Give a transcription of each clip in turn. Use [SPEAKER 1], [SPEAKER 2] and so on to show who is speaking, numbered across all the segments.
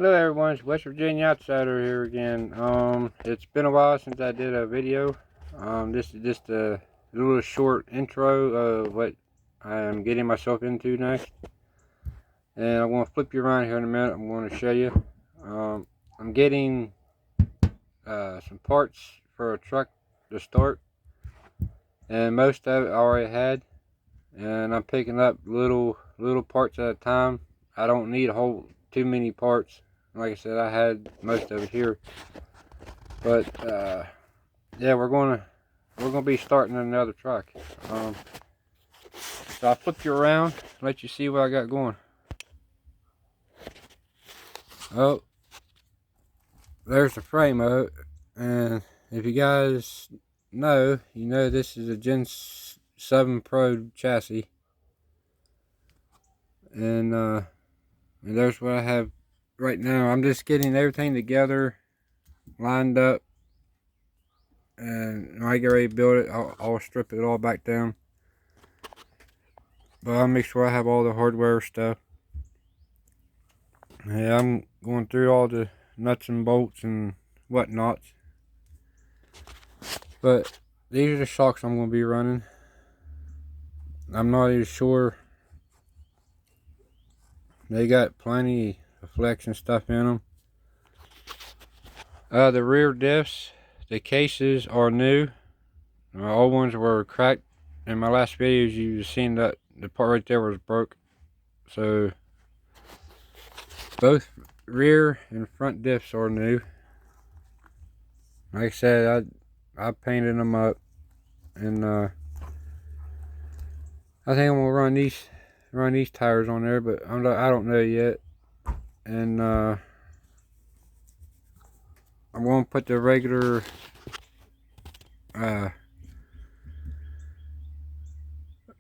[SPEAKER 1] Hello everyone, it's West Virginia Outsider here again. It's been a while since I did a video. This is just a little short intro of what I am getting myself into next. And I'm going to flip you around here in a minute. I'm going to show you. I'm getting some parts for a truck to start. And most of it I already had. And I'm picking up little parts at a time. I don't need too many parts. Like I said, I had most of it here, but yeah, we're gonna be starting another truck. So I'll flip you around, let you see what I got going. Oh, there's the frame of it, and if you guys know, you know this is a Gen 7 Pro chassis, and there's what I have right now. I'm just getting everything together, lined up. And when I get ready to build it, I'll strip it all back down. But I'll make sure I have all the hardware stuff. Yeah, I'm going through all the nuts and bolts and whatnots. But these are the shocks I'm going to be running. I'm not even sure. They got plenty of flex and stuff in them. The rear diffs, the cases are new. My old ones were cracked. In my last videos, you've seen that the part right there was broke. So both rear and front diffs are new. Like I said, I painted them up, and I think I'm gonna run these tires on there, but I don't know yet. And I'm gonna put the regular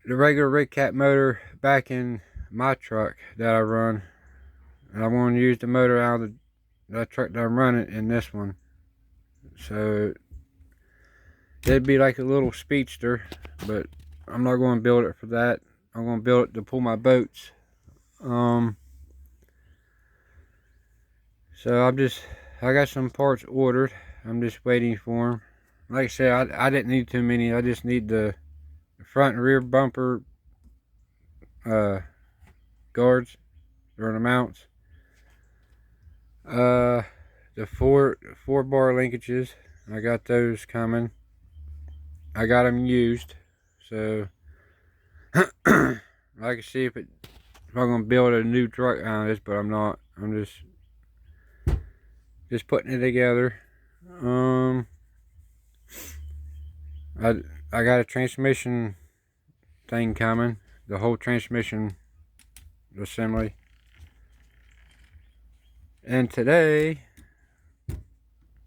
[SPEAKER 1] rig cap motor back in my truck that I run, and I'm gonna use the motor out of the truck that I'm running in this one. So it'd be like a little speedster, but I'm not going to build it for that. I'm going to build it to pull my boats. So I got some parts ordered. I'm just waiting for them. Like I said, I didn't need too many. I just need the front and rear bumper guards or the mounts. The four bar linkages, I got those coming. I got them used, so I can see if I'm gonna build a new truck out of this, but I'm not. I'm just putting it together. I got a transmission thing coming, the whole transmission assembly. And today,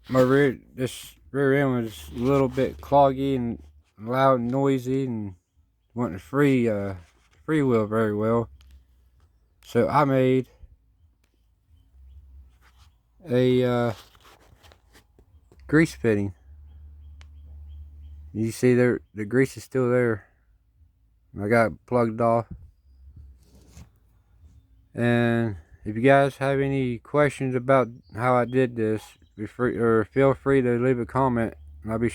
[SPEAKER 1] this rear end was a little bit cloggy and loud and noisy, and wanting to freewheel very well. So I made a grease fitting. You see there, the grease is still there. I got it plugged off. And if you guys have any questions about how I did this, feel free to leave a comment. I'll be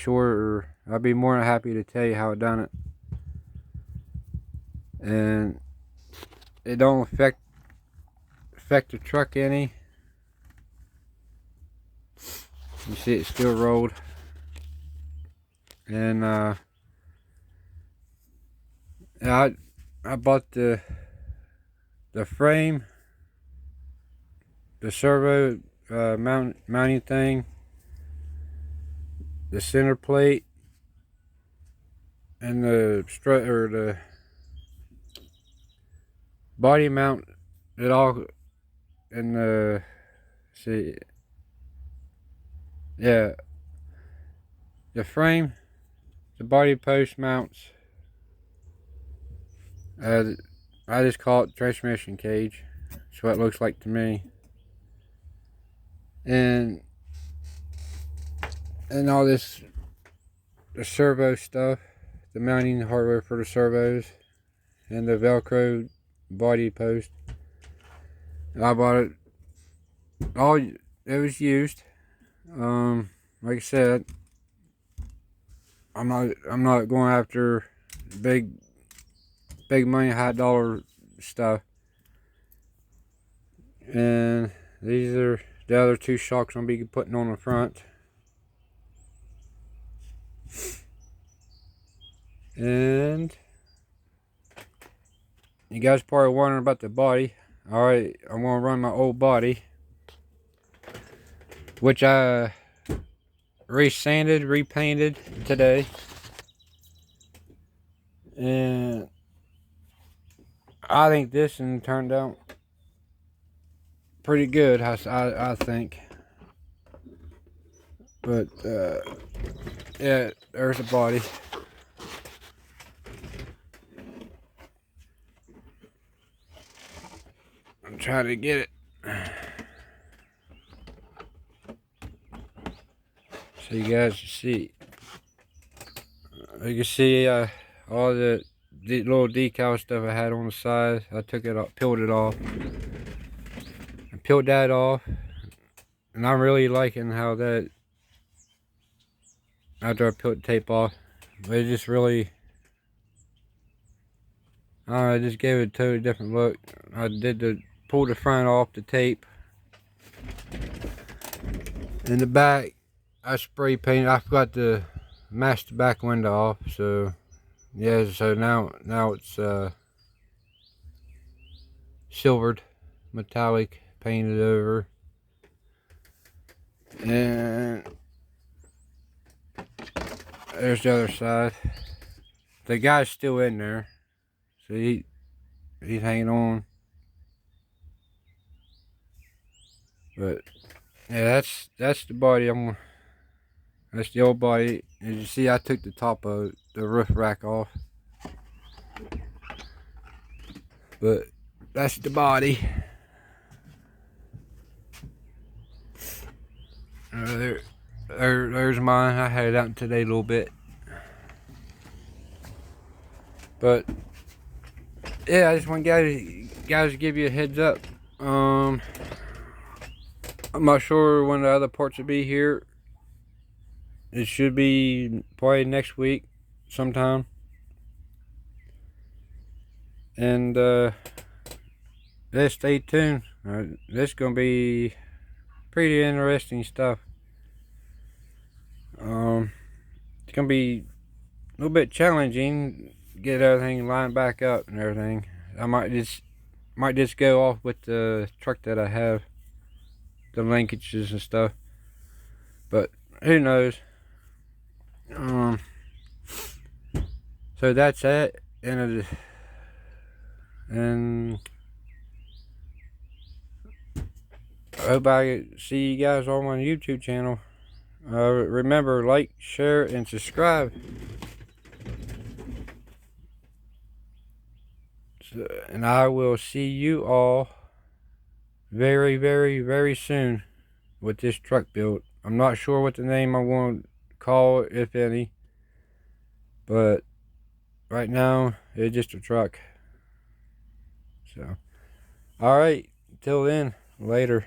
[SPEAKER 1] more than happy to tell you how I done it. And it don't affect the truck any. You see it's still rolled. And I bought the frame, the servo mounting thing, the center plate, and the strut or the body mount. It all in the the frame, the body post mounts. I just call it transmission cage. That's what it looks like to me. And all this, the servo stuff, the mounting hardware for the servos, and the Velcro body post. I bought it all it was used. Like I said, I'm not going after big money, high dollar stuff. And these are the other two shocks I'm gonna be putting on the front. And you guys probably wondering about the body. Alright, I'm gonna run my old body, which I resanded, repainted today. And I think this one turned out pretty good, I think. But yeah, there's the body. I'm trying to get it so you guys can see. You can see all the little decal stuff I had on the side. I took it off, peeled it off. I peeled that off, and I'm really liking how that, after I peeled the tape off, it just really, I just gave it a totally different look. I pulled the front off the tape. In the back, I spray painted. I forgot to mask the back window off, so yeah. So now it's silvered, metallic, painted over, and there's the other side. The guy's still in there, so he's hanging on. But yeah, that's the body. That's the old body. As you see, I took the top of the roof rack off. But that's the body. There's mine. I had it out today a little bit. But yeah, I just want guys to give you a heads up. I'm not sure when the other parts will be here. It should be probably next week sometime. And let's stay tuned. This is gonna be pretty interesting stuff. It's gonna be a little bit challenging to get everything lined back up and everything. I might just go off with the truck that I have, the linkages and stuff, but who knows. So that's it, and I hope I see you guys on my YouTube channel. Remember, like, share, and subscribe. So, and I will see you all very, very, very soon with this truck build. I'm not sure what the name I want to call it, if any. But right now, it's just a truck. So, alright. Till then, later.